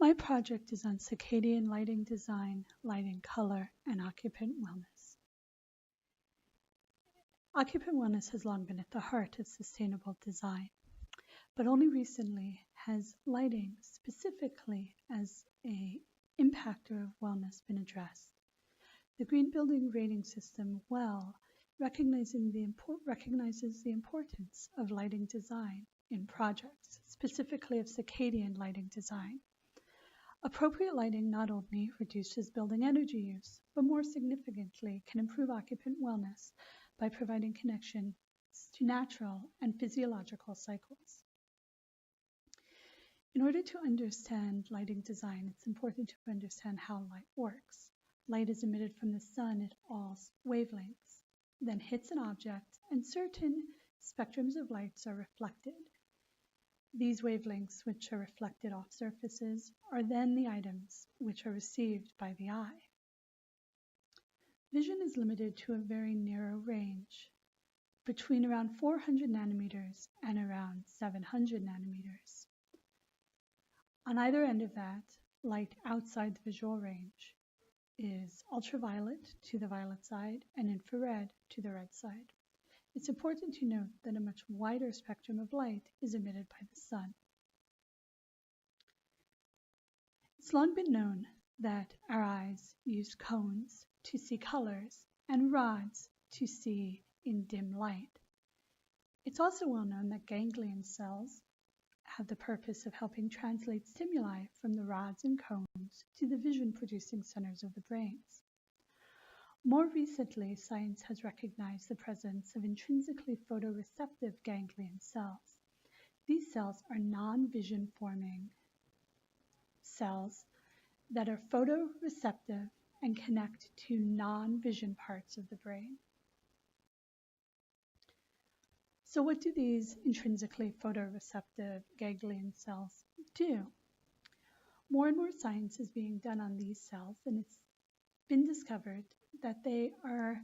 My project is on circadian lighting design, lighting color, and occupant wellness. Occupant wellness has long been at the heart of sustainable design, but only recently has lighting specifically as an impactor of wellness been addressed. The Green Building Rating System, WELL, recognizes the importance of lighting design in projects, specifically of circadian lighting design. Appropriate lighting not only reduces building energy use, but more significantly can improve occupant wellness by providing connection to natural and physiological cycles. In order to understand lighting design, it's important to understand how light works. Light is emitted from the sun at all wavelengths, then hits an object, and certain spectrums of lights are reflected. These wavelengths, which are reflected off surfaces, are then the items which are received by the eye. Vision is limited to a very narrow range, between around 400 nanometers and around 700 nanometers. On either end of that, light outside the visual range is ultraviolet to the violet side and infrared to the red side. It's important to note that a much wider spectrum of light is emitted by the sun. It's long been known that our eyes use cones to see colors and rods to see in dim light. It's also well known that ganglion cells have the purpose of helping translate stimuli from the rods and cones to the vision-producing centers of the brains. More recently, science has recognized the presence of intrinsically photoreceptive ganglion cells. These cells are non-vision forming cells that are photoreceptive and connect to non-vision parts of the brain. So what do these intrinsically photoreceptive ganglion cells do? More and more science is being done on these cells, and it's been discovered that they are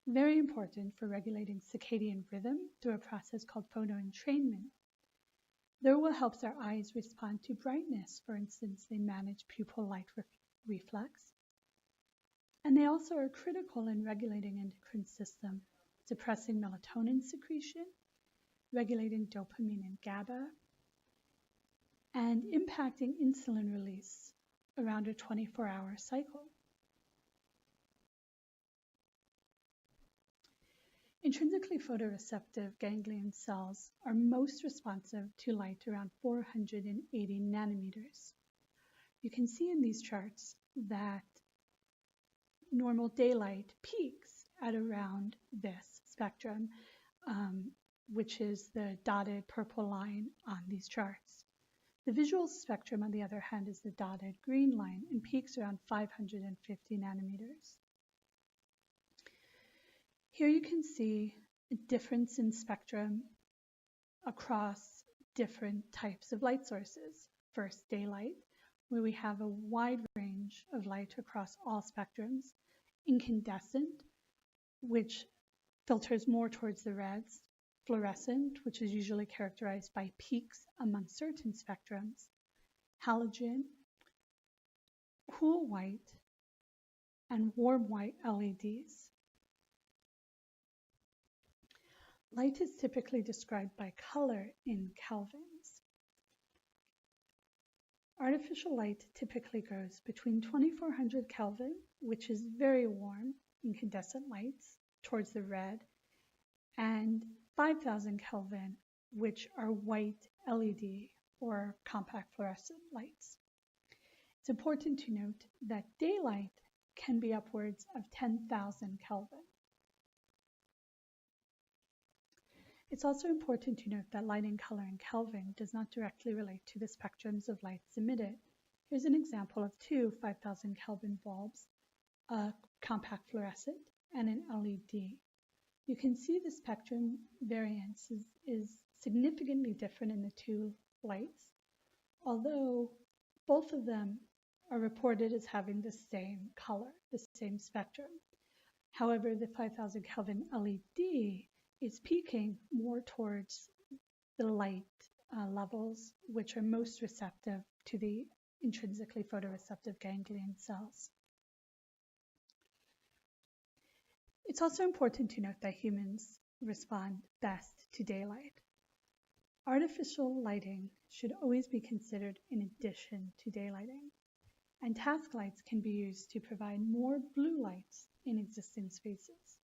very important for regulating circadian rhythm through a process called photoentrainment. Their will helps our eyes respond to brightness. For instance, they manage pupil light reflex. And they also are critical in regulating endocrine system, suppressing melatonin secretion, regulating dopamine and GABA, and impacting insulin release around a 24-hour cycle. Intrinsically photoreceptive ganglion cells are most responsive to light around 480 nanometers. You can see in these charts that normal daylight peaks at around this spectrum, which is the dotted purple line on these charts. The visual spectrum, on the other hand, is the dotted green line and peaks around 550 nanometers. Here you can see a difference in spectrum across different types of light sources. First, daylight, where we have a wide range of light across all spectrums. Incandescent, which filters more towards the reds. Fluorescent, which is usually characterized by peaks among certain spectrums. Halogen, cool white, and warm white LEDs. Light is typically described by color in kelvins. Artificial light typically goes between 2400 Kelvin, which is very warm, incandescent lights, towards the red, and 5000 Kelvin, which are white LED or compact fluorescent lights. It's important to note that daylight can be upwards of 10,000 Kelvin. It's also important to note that lighting color in Kelvin does not directly relate to the spectrums of lights emitted. Here's an example of two 5000 Kelvin bulbs, a compact fluorescent and an LED. You can see the spectrum variance is significantly different in the two lights, although both of them are reported as having the same color, the same spectrum. However, the 5000 Kelvin LED is peaking more towards the light levels which are most receptive to the intrinsically photoreceptive ganglion cells. It's also important to note that humans respond best to daylight. Artificial lighting should always be considered in addition to daylighting, and task lights can be used to provide more blue lights in existing spaces.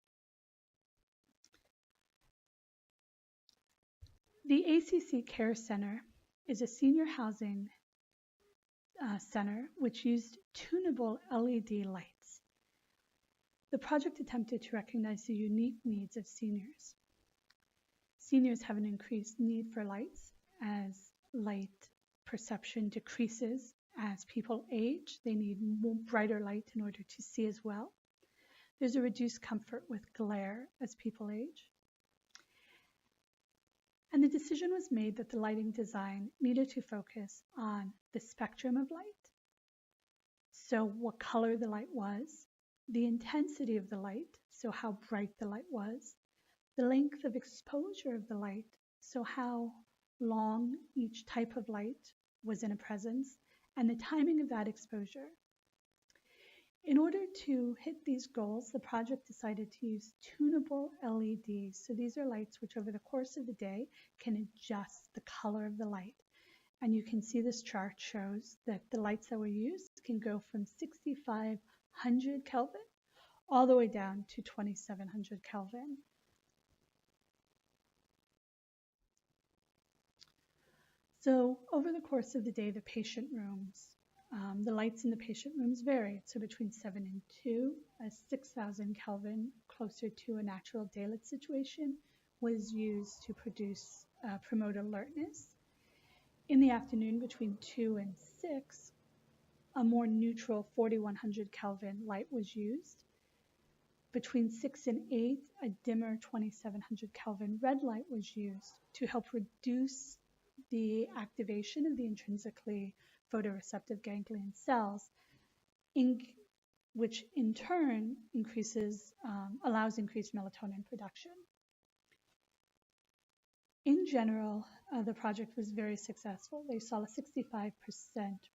The ACC Care Center is a senior housing center which used tunable LED lights. The project attempted to recognize the unique needs of seniors. Seniors have an increased need for lights as light perception decreases as people age. They need more brighter light in order to see as well. There's a reduced comfort with glare as people age. And the decision was made that the lighting design needed to focus on the spectrum of light. So what color the light was, the intensity of the light, so how bright the light was, the length of exposure of the light, so how long each type of light was in a presence, and the timing of that exposure. In order to hit these goals, the project decided to use tunable LEDs. So these are lights which over the course of the day can adjust the color of the light. And you can see this chart shows that the lights that were used can go from 6,500 Kelvin all the way down to 2,700 Kelvin. So over the course of the day, the patient rooms, the lights in the patient rooms varied. So between 7 and 2, a 6,000 Kelvin, closer to a natural daylit situation, was used to promote alertness. In the afternoon, between 2 and 6, a more neutral 4,100 Kelvin light was used. Between 6 and 8, a dimmer 2,700 Kelvin red light was used to help reduce the activation of the intrinsically photoreceptive ganglion cells, which in turn allows increased melatonin production. In general, the project was very successful. They saw a 65%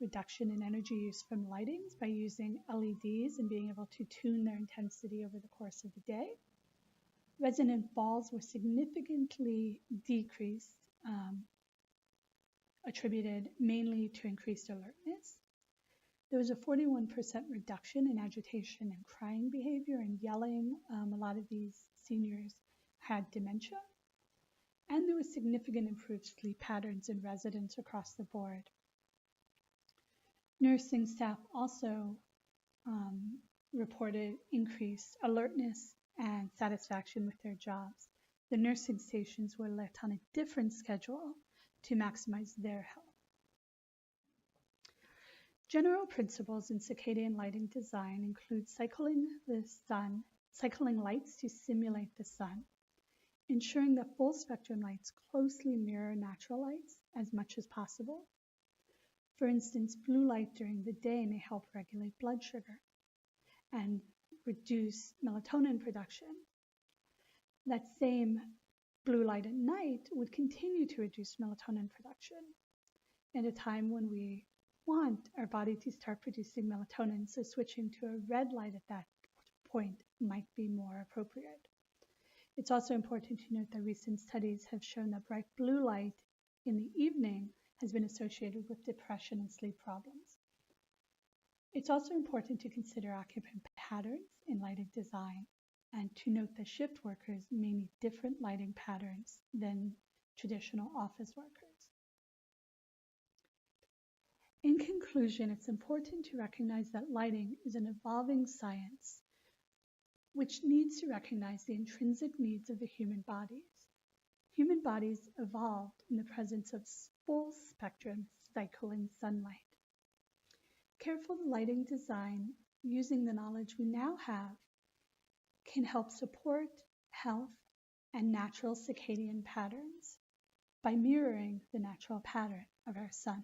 reduction in energy use from lightings by using LEDs and being able to tune their intensity over the course of the day. Resident falls were significantly decreased, attributed mainly to increased alertness. There was a 41% reduction in agitation and crying behavior and yelling. A lot of these seniors had dementia. And there was significant improved sleep patterns in residents across the board. Nursing staff also reported increased alertness and satisfaction with their jobs. The nursing stations were lit on a different schedule to maximize their health. General principles in circadian lighting design include cycling lights to simulate the sun, ensuring that full spectrum lights closely mirror natural lights as much as possible. For instance, blue light during the day may help regulate blood sugar and reduce melatonin production. That same blue light at night would continue to reduce melatonin production at a time when we want our body to start producing melatonin, so switching to a red light at that point might be more appropriate. It's also important to note that recent studies have shown that bright blue light in the evening has been associated with depression and sleep problems. It's also important to consider occupant patterns in lighting design and to note that shift workers may need different lighting patterns than traditional office workers. In conclusion, it's important to recognize that lighting is an evolving science which needs to recognize the intrinsic needs of the human bodies. Human bodies evolved in the presence of full spectrum cycling sunlight. Careful lighting design using the knowledge we now have can help support health and natural circadian patterns by mirroring the natural pattern of our sun.